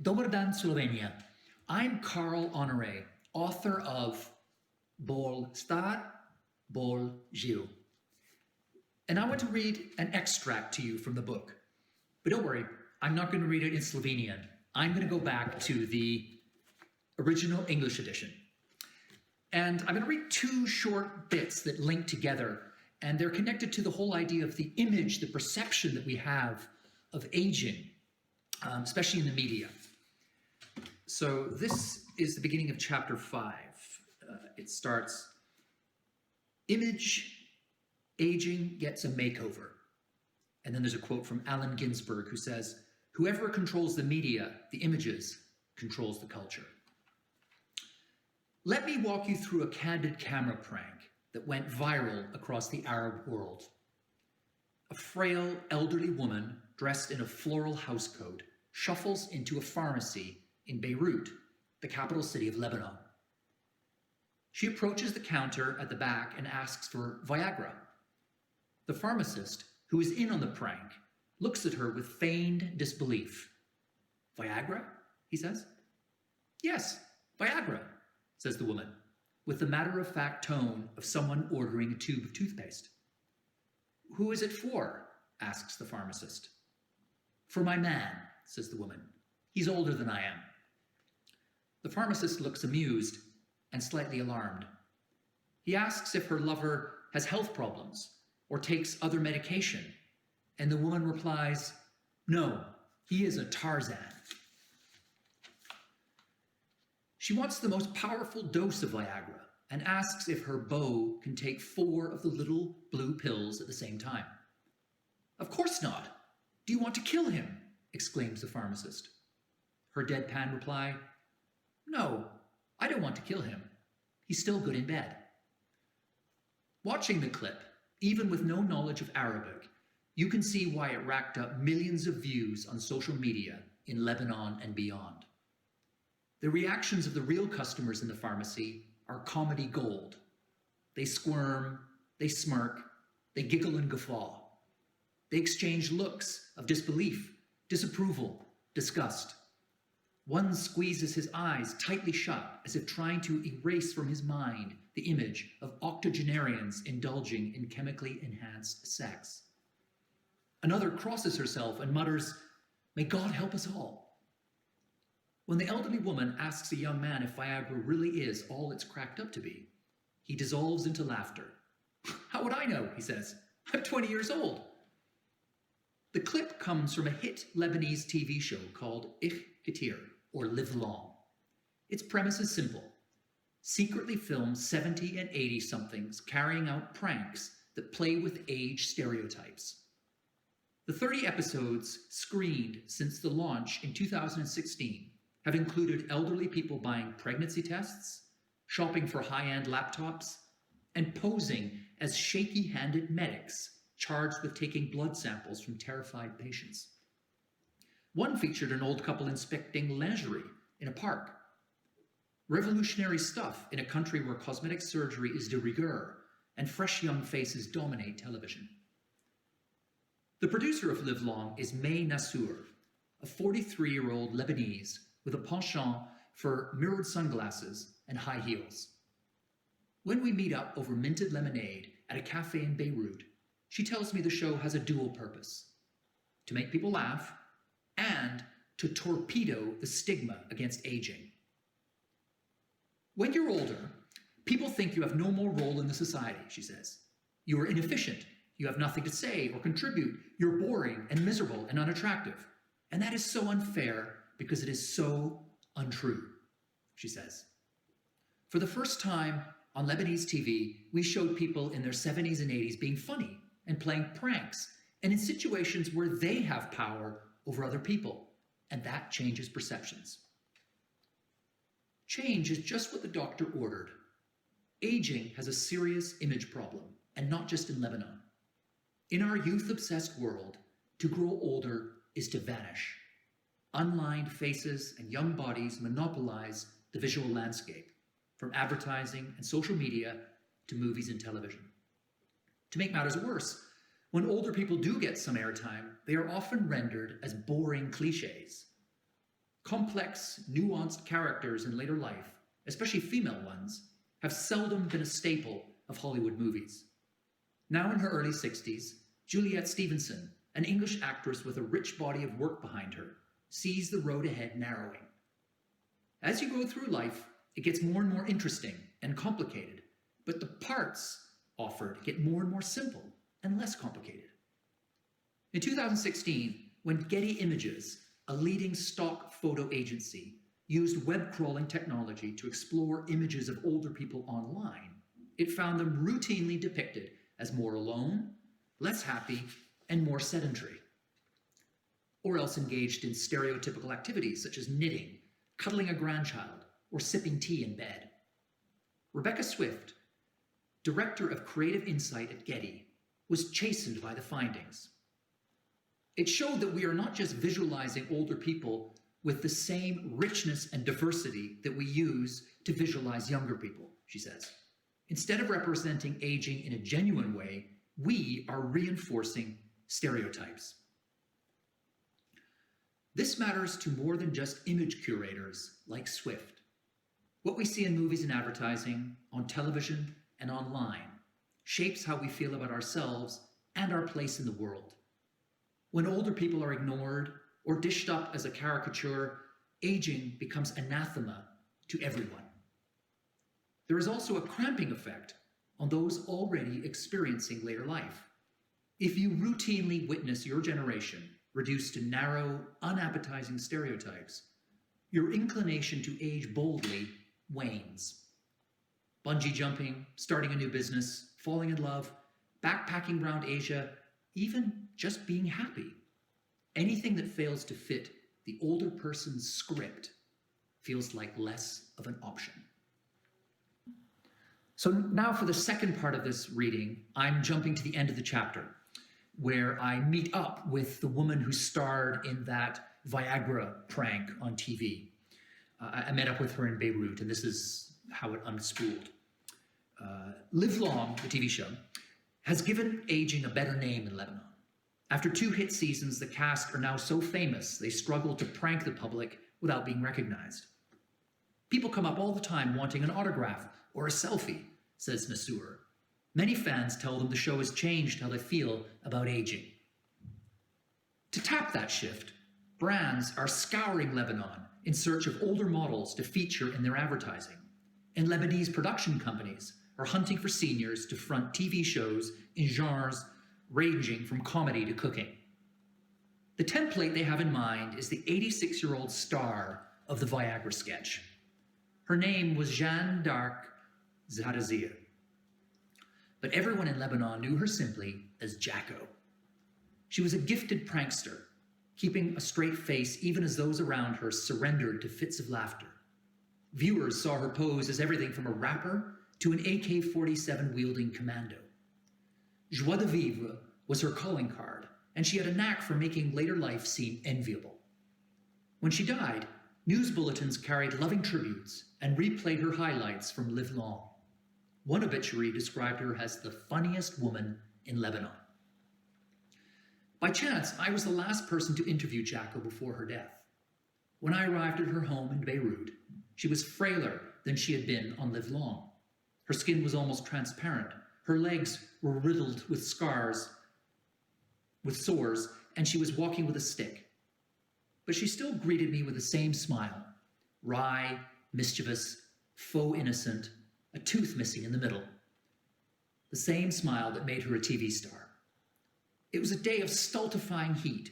Dobar dan, Slovenia. I'm Carl Honoré, author of Bol Star, Bol Živ. And I want to read an extract to you from the book. But don't worry, I'm not going to read it in Slovenian. I'm going to go back to the original English edition. And I'm going to read two short bits that link together, and they're connected to the whole idea of the image, the perception that we have of aging, especially in the media. So this is the beginning of chapter 5. It starts, image, aging gets a makeover. And then there's a quote from Allen Ginsberg who says, whoever controls the media, the images, controls the culture. Let me walk you through a candid camera prank that went viral across the Arab world. A frail, elderly woman dressed in a floral housecoat shuffles into a pharmacy in Beirut, the capital city of Lebanon. She approaches the counter at the back and asks for Viagra. The pharmacist, who is in on the prank, looks at her with feigned disbelief. Viagra? He says. Yes, Viagra, says the woman, with the matter-of-fact tone of someone ordering a tube of toothpaste. Who is it for? Asks the pharmacist. For my man, says the woman. He's older than I am. The pharmacist looks amused and slightly alarmed. He asks if her lover has health problems or takes other medication, and the woman replies, no, he is a Tarzan. She wants the most powerful dose of Viagra and asks if her beau can take 4 of the little blue pills at the same time. Of course not. Do you want to kill him? Exclaims the pharmacist. Her deadpan reply, no, I don't want to kill him. He's still good in bed. Watching the clip, even with no knowledge of Arabic, you can see why it racked up millions of views on social media in Lebanon and beyond. The reactions of the real customers in the pharmacy are comedy gold. They squirm, they smirk, they giggle and guffaw. They exchange looks of disbelief, disapproval, disgust. One squeezes his eyes tightly shut as if trying to erase from his mind the image of octogenarians indulging in chemically enhanced sex. Another crosses herself and mutters, may God help us all. When the elderly woman asks a young man if Viagra really is all it's cracked up to be, he dissolves into laughter. How would I know, he says. I'm 20 years old. The clip comes from a hit Lebanese TV show called Ich Getir, or Live Long. Its premise is simple. Secretly film 70 and 80-somethings carrying out pranks that play with age stereotypes. The 30 episodes screened since the launch in 2016 have included elderly people buying pregnancy tests, shopping for high-end laptops, and posing as shaky-handed medics charged with taking blood samples from terrified patients. One featured an old couple inspecting lingerie in a park. Revolutionary stuff in a country where cosmetic surgery is de rigueur and fresh young faces dominate television. The producer of Live Long is May Nassour, a 43-year-old Lebanese with a penchant for mirrored sunglasses and high heels. When we meet up over minted lemonade at a cafe in Beirut, she tells me the show has a dual purpose: to make people laugh and to torpedo the stigma against aging. When you're older, people think you have no more role in the society, she says. You are inefficient, you have nothing to say or contribute, you're boring and miserable and unattractive. And that is so unfair because it is so untrue, she says. For the first time on Lebanese TV, we showed people in their 70s and 80s being funny and playing pranks and in situations where they have power over other people, and that changes perceptions. Change is just what the doctor ordered. Aging has a serious image problem, and not just in Lebanon. In our youth-obsessed world, to grow older is to vanish. Unlined faces and young bodies monopolize the visual landscape, from advertising and social media to movies and television. To make matters worse, when older people do get some airtime, they are often rendered as boring cliches. Complex, nuanced characters in later life, especially female ones, have seldom been a staple of Hollywood movies. Now in her early 60s, Juliet Stevenson, an English actress with a rich body of work behind her, sees the road ahead narrowing. As you go through life, it gets more and more interesting and complicated, but the parts offered get more and more simple and less complicated. In 2016, when Getty Images, a leading stock photo agency, used web crawling technology to explore images of older people online, it found them routinely depicted as more alone, less happy, and more sedentary, or else engaged in stereotypical activities such as knitting, cuddling a grandchild, or sipping tea in bed. Rebecca Swift, director of creative insight at Getty, was chastened by the findings. It showed that we are not just visualizing older people with the same richness and diversity that we use to visualize younger people, she says. Instead of representing aging in a genuine way, we are reinforcing stereotypes. This matters to more than just image curators like Swift. What we see in movies and advertising, on television and online, shapes how we feel about ourselves and our place in the world. When older people are ignored or dished up as a caricature, aging becomes anathema to everyone. There is also a cramping effect on those already experiencing later life. If you routinely witness your generation reduced to narrow, unappetizing stereotypes, your inclination to age boldly wanes. Bungee jumping, starting a new business, falling in love, backpacking around Asia, even just being happy. Anything that fails to fit the older person's script feels like less of an option. So now for the second part of this reading, I'm jumping to the end of the chapter, where I meet up with the woman who starred in that Viagra prank on TV. I met up with her in Beirut, and this is how it unspooled. Live Long, the TV show, has given aging a better name in Lebanon. After 2 hit seasons, the cast are now so famous they struggle to prank the public without being recognized. People come up all the time wanting an autograph or a selfie, says Nasur. Many fans tell them the show has changed how they feel about aging. To tap that shift, brands are scouring Lebanon in search of older models to feature in their advertising, and Lebanese production companies are hunting for seniors to front TV shows in genres ranging from comedy to cooking. The template they have in mind is the 86-year-old star of the Viagra sketch. Her name was Jeanne d'Arc Zahrazia, but everyone in Lebanon knew her simply as Jacko. She was a gifted prankster, keeping a straight face even as those around her surrendered to fits of laughter. Viewers saw her pose as everything from a rapper to an AK-47 wielding commando. Joie de vivre was her calling card, and she had a knack for making later life seem enviable. When she died, news bulletins carried loving tributes and replayed her highlights from Live Long. One obituary described her as the funniest woman in Lebanon. By chance, I was the last person to interview Jacko before her death. When I arrived at her home in Beirut, she was frailer than she had been on Live Long. Her skin was almost transparent. Her legs were riddled with scars, with sores, and she was walking with a stick. But she still greeted me with the same smile, wry, mischievous, faux innocent, a tooth missing in the middle. The same smile that made her a TV star. It was a day of stultifying heat,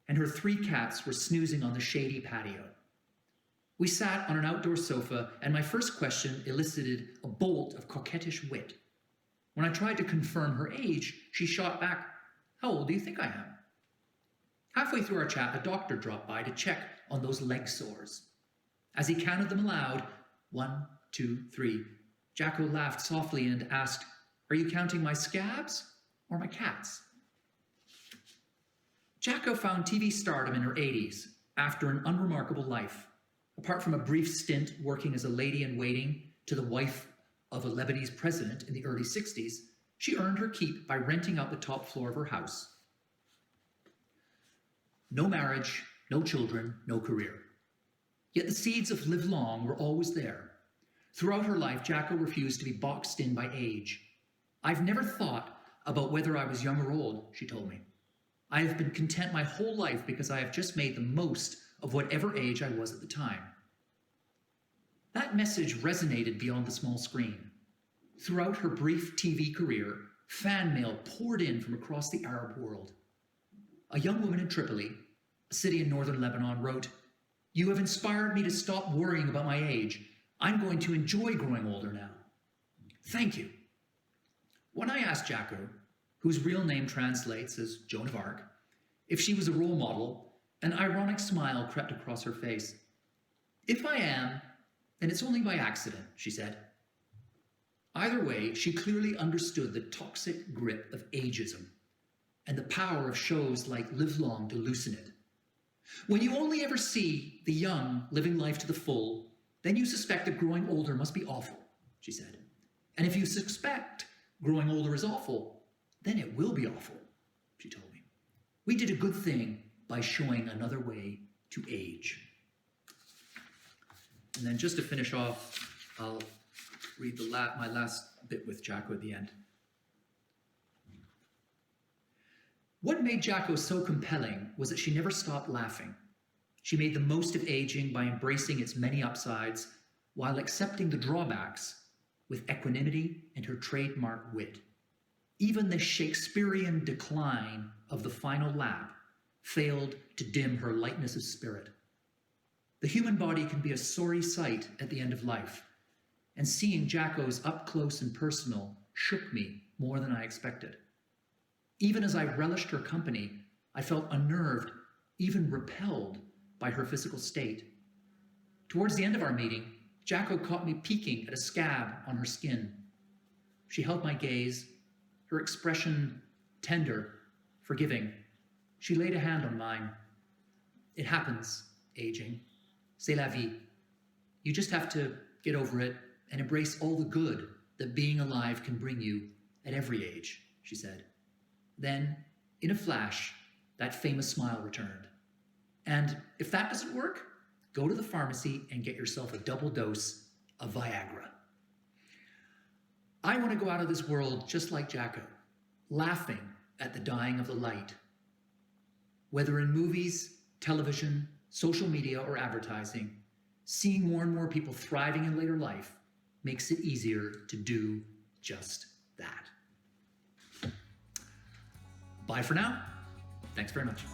and her 3 cats were snoozing on the shady patio. We sat on an outdoor sofa, and my first question elicited a bolt of coquettish wit. When I tried to confirm her age, she shot back, "How old do you think I am?" Halfway through our chat, a doctor dropped by to check on those leg sores. As he counted them aloud, 1, 2, 3, Jacko laughed softly and asked, "Are you counting my scabs or my cats?" Jacko found TV stardom in her 80s after an unremarkable life. Apart from a brief stint working as a lady-in-waiting to the wife of a Lebanese president in the early 60s, she earned her keep by renting out the top floor of her house. No marriage, no children, no career. Yet the seeds of live long were always there. Throughout her life, Jacko refused to be boxed in by age. I've never thought about whether I was young or old, she told me. I have been content my whole life because I have just made the most of whatever age I was at the time. That message resonated beyond the small screen. Throughout her brief TV career, fan mail poured in from across the Arab world. A young woman in Tripoli, a city in northern Lebanon, wrote, "You have inspired me to stop worrying about my age. I'm going to enjoy growing older now. Thank you." When I asked Jacko, whose real name translates as Joan of Arc, if she was a role model, an ironic smile crept across her face. "If I am, then it's only by accident," she said. Either way, she clearly understood the toxic grip of ageism and the power of shows like Live Long to loosen it. When you only ever see the young living life to the full, then you suspect that growing older must be awful, she said. And if you suspect growing older is awful, then it will be awful, she told me. We did a good thing by showing another way to age. And then just to finish off, I'll read my last bit with Jacko at the end. What made Jacko so compelling was that she never stopped laughing. She made the most of aging by embracing its many upsides while accepting the drawbacks with equanimity and her trademark wit. Even the Shakespearean decline of the final lap failed to dim her lightness of spirit. The human body can be a sorry sight at the end of life, and seeing Jacko's up close and personal shook me more than I expected. Even as I relished her company, I felt unnerved, even repelled by her physical state. Towards the end of our meeting, Jacko caught me peeking at a scab on her skin. She held my gaze, her expression tender, forgiving. She laid a hand on mine. "It happens, aging. C'est la vie. You just have to get over it and embrace all the good that being alive can bring you at every age," she said. Then, in a flash, that famous smile returned. "And if that doesn't work, go to the pharmacy and get yourself a double dose of Viagra." I want to go out of this world just like Jacko, laughing at the dying of the light. Whether in movies, television, social media, or advertising, seeing more and more people thriving in later life makes it easier to do just that. Bye for now. Thanks very much.